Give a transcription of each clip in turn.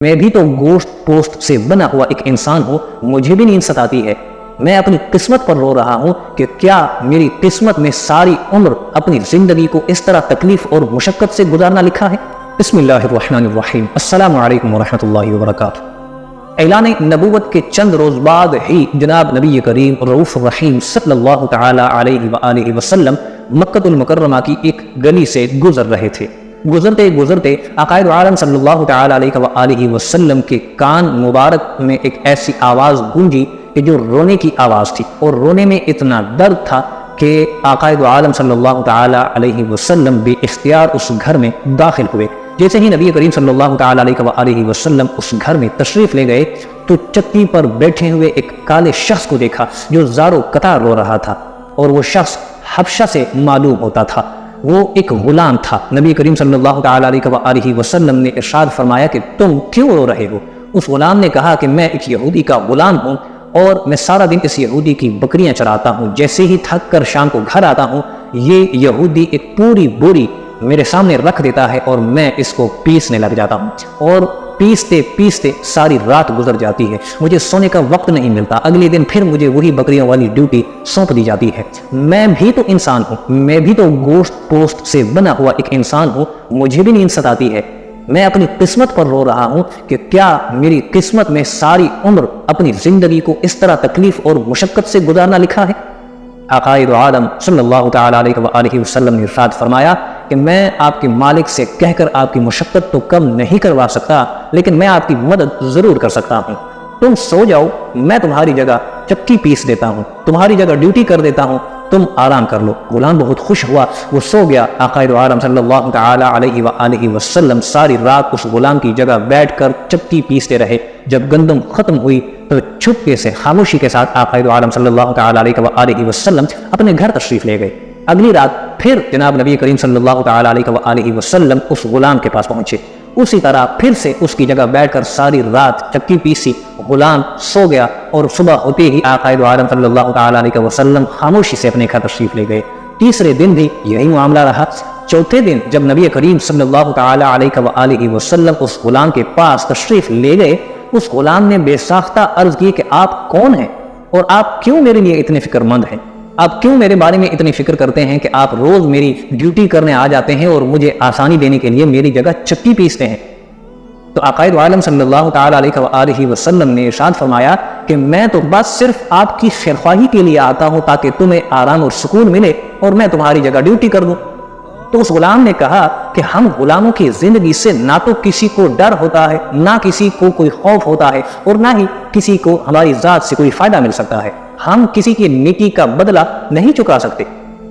میں بھی تو گوشت پوست سے بنا ہوا ایک انسان ہوں، مجھے بھی نیند ستاتی ہے۔ میں اپنی قسمت پر رو رہا ہوں کہ کیا میری قسمت میں ساری عمر اپنی زندگی کو اس طرح تکلیف اور مشقت سے گزارنا لکھا ہے۔ بسم اللہ الرحمن الرحیم۔ السلام علیکم ورحمۃ اللہ وبرکاتہ۔ اعلان نبوت کے چند روز بعد ہی جناب نبی کریم رؤوف الرحیم صلی اللہ تعالی علیہ وآلہ وسلم مکہ المکرمہ کی ایک گلی سے گزر رہے تھے۔ گزرتے عقائد عالم صلی اللہ تعالی علیہ وآلہ وسلم کے کان مبارک میں ایک ایسی آواز گونجی کہ جو رونے کی آواز تھی، اور رونے میں اتنا درد تھا کہ عقائد عالم صلی اللہ تعالی علیہ وسلم بے اختیار اس گھر میں داخل ہوئے۔ جیسے ہی نبی کریم صلی اللہ تعالی علیہ وآلہ وسلم اس گھر میں تشریف لے گئے تو چکی پر بیٹھے ہوئے ایک کالے شخص کو دیکھا جو زارو قطار رو رہا تھا، اور وہ شخص حبشہ سے معلوم ہوتا تھا۔ وہ ایک غلام تھا۔ نبی کریم صلی اللہ تعالی علیہ وآلہ وسلم نے ارشاد فرمایا کہ تم کیوں رو رہے ہو؟ اس غلام نے کہا کہ میں ایک یہودی کا غلام ہوں، اور میں سارا دن اس یہودی کی بکریاں چراتا ہوں۔ جیسے ہی تھک کر شام کو گھر آتا ہوں، یہ یہودی ایک پوری بوری میرے سامنے رکھ دیتا ہے، اور میں اس کو پیسنے لگ جاتا ہوں، اور پیستے ساری رات گزر جاتی ہے۔ مجھے سونے کا وقت نہیں ملتا۔ اگلے دن پھر مجھے وہی بکریوں والی ڈیوٹی سونپ دی جاتی ہے۔ میں بھی تو انسان ہوں، میں بھی تو گوشت پوست سے بنا ہوا ایک انسان ہوں، مجھے بھی نیند ستاتی ہے۔ میں اپنی قسمت پر رو رہا ہوں کہ کیا میری قسمت میں ساری عمر اپنی زندگی کو اس طرح تکلیف اور مشقت سے گزارنا لکھا ہے۔ عقائد عالم صلی اللہ تعالی علیہ وآلہ وسلم نے ارشاد فرمایا کہ میں آپ کے مالک سے کہہ کر آپ کی مشقت تو کم نہیں کروا سکتا، لیکن میں آپ کی مدد ضرور کر سکتا ہوں۔ تم سو جاؤ، میں تمہاری جگہ چکی پیس دیتا ہوں، تمہاری جگہ ڈیوٹی کر دیتا ہوں، تم آرام کر لو۔ غلام بہت خوش ہوا، وہ سو گیا۔ عقائد عالم صلی اللہ تعالی علیہ وآلہ وسلم ساری رات اس غلام کی جگہ بیٹھ کر چکی پیستے رہے۔ جب گندم ختم ہوئی تو چھپکے سے خاموشی کے ساتھ عقائد عالم صلی اللہ تعالی علیہ وآلہ وسلم اپنے گھر تشریف لے گئے۔ اگلی رات پھر جناب نبی کریم صلی اللہ تعالی علیہ وآلہ وسلم اس غلام کے پاس پہنچے۔ اسی طرح پھر سے اس کی جگہ بیٹھ کر ساری رات چکی پیسی، غلام سو گیا، اور صبح ہوتے ہی عقائد عالم صلی اللہ تعالی علیہ وسلم خاموشی سے اپنے گھر تشریف لے گئے۔ تیسرے دن بھی یہی معاملہ رہا۔ چوتھے دن جب نبی کریم صلی اللہ تعالی علیہ وآلہ وسلم اس غلام کے پاس تشریف لے گئے، اس غلام نے بے ساختہ عرض کی کہ آپ کون ہیں، اور آپ کیوں میرے لیے اتنے فکر مند ہیں؟ آپ کیوں میرے بارے میں اتنی فکر کرتے ہیں کہ آپ روز میری ڈیوٹی کرنے آ جاتے ہیں اور مجھے آسانی دینے کے لیے میری جگہ چکی پیستے ہیں؟ تو عقائد عالم صلی اللہ تعالی علیہ وآلہ وسلم نے ارشاد فرمایا کہ میں تو بس صرف آپ کی خیرخواہی کے لیے آتا ہوں تاکہ تمہیں آرام اور سکون ملے، اور میں تمہاری جگہ ڈیوٹی کر دوں۔ تو اس غلام نے کہا کہ ہم غلاموں کی زندگی سے نہ تو کسی کو ڈر ہوتا ہے، نہ کسی کو کوئی خوف ہوتا ہے، اور نہ ہی کسی کو ہماری ذات سے کوئی فائدہ مل سکتا ہے۔ ہم کسی کی نیکی کا بدلہ نہیں چکا سکتے۔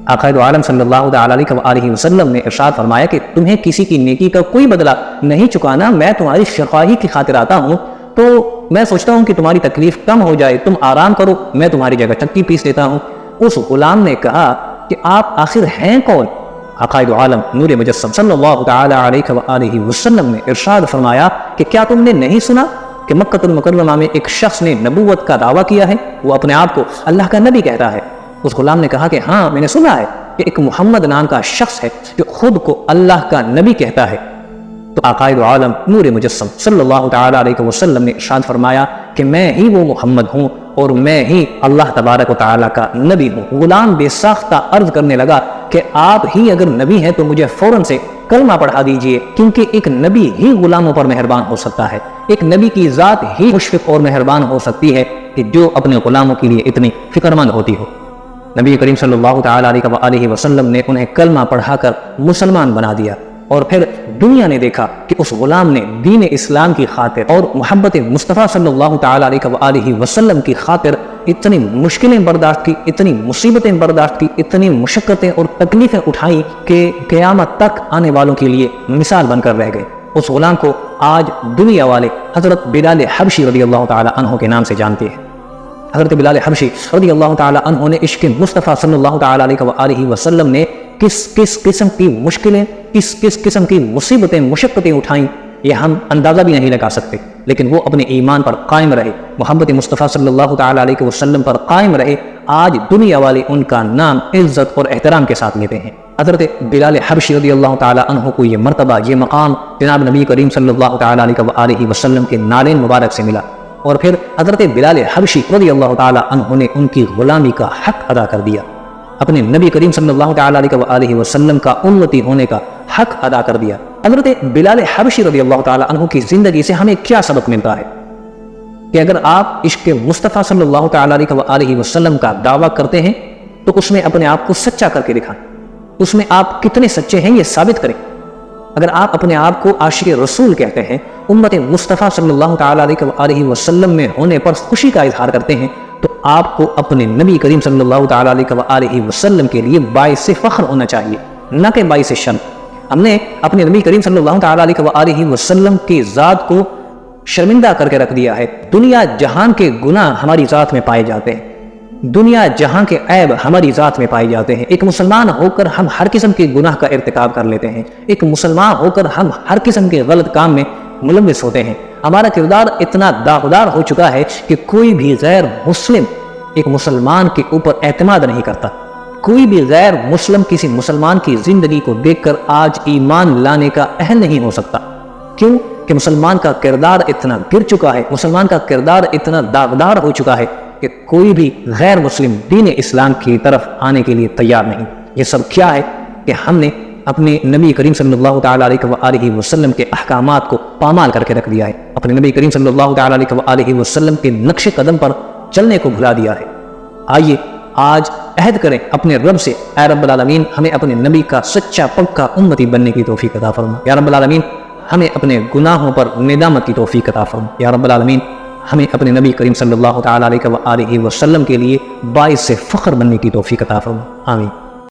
عقائد عالم صلی اللہ تعالی علیہ وآلہ وسلم نے ارشاد فرمایا کہ تمہیں کسی کی نیکی کا کوئی بدلہ نہیں چکانا، میں تمہاری خیرخواہی کی خاطر آتا ہوں، تو میں سوچتا ہوں کہ تمہاری تکلیف کم ہو جائے، تم آرام کرو، میں تمہاری جگہ چکی پیس دیتا ہوں۔ اس غلام نے کہا کہ آپ آخر ہیں کون؟ عقائد عالم نور مجسم صلی اللہ تعالی علیہ وآلہ وسلم نے ارشاد فرمایا کہ کیا تم نے نہیں سنا کہ مکہ المکرمہ میں ایک شخص نے نبوت کا دعویٰ کیا ہے، وہ اپنے آپ کو اللہ کا نبی کہتا ہے؟ اس غلام نے کہا کہ ہاں میں نے سنا ہے کہ ایک محمد نام کا شخص ہے جو خود کو اللہ کا نبی کہتا ہے۔ تو عقائد عالم نور مجسم صلی اللہ تعالی علیہ وسلم نے ارشاد فرمایا کہ میں ہی وہ محمد ہوں، اور میں ہی اللہ تبارک و تعالی کا نبی ہوں۔ غلام بے ساختہ عرض کرنے لگا کہ آپ ہی اگر نبی ہیں تو مجھے فوراً سے کلمہ پڑھا دیجئے، کیونکہ ایک نبی ہی غلاموں پر مہربان ہو سکتا ہے۔ ایک نبی کی ذات ہی مشفق اور مہربان ہو سکتی ہے کہ جو اپنے غلاموں کے لیے اتنی فکر مند ہوتی ہو۔ نبی کریم صلی اللہ تعالی علیہ وآلہ وسلم نے انہیں کلمہ پڑھا کر مسلمان بنا دیا، اور پھر دنیا نے دیکھا کہ اس غلام نے دین اسلام کی خاطر اور محبت مصطفیٰ صلی اللہ تعالی علیہ وآلہ وسلم کی خاطر اتنی مشکلیں برداشت کی، اتنی مصیبتیں برداشت کی، اتنی مشقتیں اور تکلیفیں اٹھائیں کہ قیامت تک آنے والوں کے لیے مثال بن کر رہ گئے۔ اس غلام کو آج دنیا والے حضرت بلال حبشی رضی اللہ تعالی عنہ کے نام سے جانتے ہیں۔ حضرت بلال حبشی رضی اللہ تعالی عنہ نے عشق مصطفیٰ صلی اللہ تعالی علیہ وآلہ وسلم نے کس قسم کی مشکلیں، کس قسم کی مصیبتیں، مشقتیں اٹھائیں، یہ ہم اندازہ بھی نہیں لگا سکتے، لیکن وہ اپنے ایمان پر قائم رہے، محبت مصطفیٰ صلی اللہ تعالی علیہ وسلم پر قائم رہے۔ آج دنیا والے ان کا نام عزت اور احترام کے ساتھ لیتے ہیں۔ حضرت بلال حبشی رضی اللہ تعالی عنہ کو یہ مرتبہ، یہ مقام جناب نبی کریم صلی اللہ تعالی علیہ وسلم کے نالین مبارک سے ملا، اور پھر حضرت بلال حبشی رضی اللہ تعالی عنہ نے ان کی غلامی کا حق ادا کر دیا، اپنے نبی کریم صلی اللہ تعالی علیہ وسلم کا امتی ہونے کا حق ادا کر دیا۔ حضرت بلال حبشی رضی اللہ تعالی عنہ کی زندگی سے ہمیں کیا سبق ملتا ہے کہ اگر آپ عشق مصطفیٰ صلی اللہ تعالی علیہ وسلم کا دعویٰ کرتے ہیں تو اس میں اپنے آپ کو سچا کر کے دکھائیں، اس میں آپ کتنے سچے ہیں یہ ثابت کریں۔ اگر آپ اپنے آپ کو عاشق رسول کہتے ہیں، امت مصطفیٰ صلی اللہ تعالی علیہ وسلم میں ہونے پر خوشی کا اظہار کرتے ہیں، تو آپ کو اپنے نبی کریم صلی اللہ تعالی علیہ وسلم کے لیے باعث فخر ہونا چاہیے، نہ کہ باعث شرم۔ ہم نے اپنے نبی کریم صلی اللہ تعالی علیہ وسلم کی ذات کو شرمندہ کر کے رکھ دیا ہے۔ دنیا جہان کے گناہ ہماری ذات میں پائے جاتے ہیں، دنیا جہاں کے عیب ہماری ذات میں پائے جاتے ہیں۔ ایک مسلمان ہو کر ہم ہر قسم کے گناہ کا ارتکاب کر لیتے ہیں، ایک مسلمان ہو کر ہم ہر قسم کے غلط کام میں ملوث ہوتے ہیں۔ ہمارا کردار اتنا داغدار ہو چکا ہے کہ کوئی بھی غیر مسلم ایک مسلمان کے اوپر اعتماد نہیں کرتا۔ کوئی بھی غیر مسلم کسی مسلمان کی زندگی کو دیکھ کر آج ایمان لانے کا اہل نہیں ہو سکتا۔ کیوں کہ مسلمان کا کردار اتنا گر چکا ہے، مسلمان کا کردار اتنا داغدار ہو چکا ہے کہ کوئی بھی غیر مسلم دین اسلام کی طرف آنے کے لیے تیار نہیں۔ یہ سب کیا ہے کہ ہم نے اپنے نبی کریم صلی اللہ تعالی علیہ وسلم کے احکامات کو پامال کر کے رکھ دیا ہے، اپنے نبی کریم صلی اللہ تعالی علیہ وسلم کے نقش قدم پر چلنے کو بھلا دیا ہے۔ آئیے آج عہد کریں اپنے رب سے، اے رب العالمین ہمیں اپنے نبی کا سچا پکا امتی بننے کی توفیق عطا فرما۔ یا رب العالمین ہمیں اپنے گناہوں پر ندامت کی توفیق عطا فرما۔ یا رب العالمین ہمیں اپنے نبی کریم صلی اللہ تعالی علیہ وسلم کے لیے باعث فخر بننے کی توفیق عطا فرما۔ آمین۔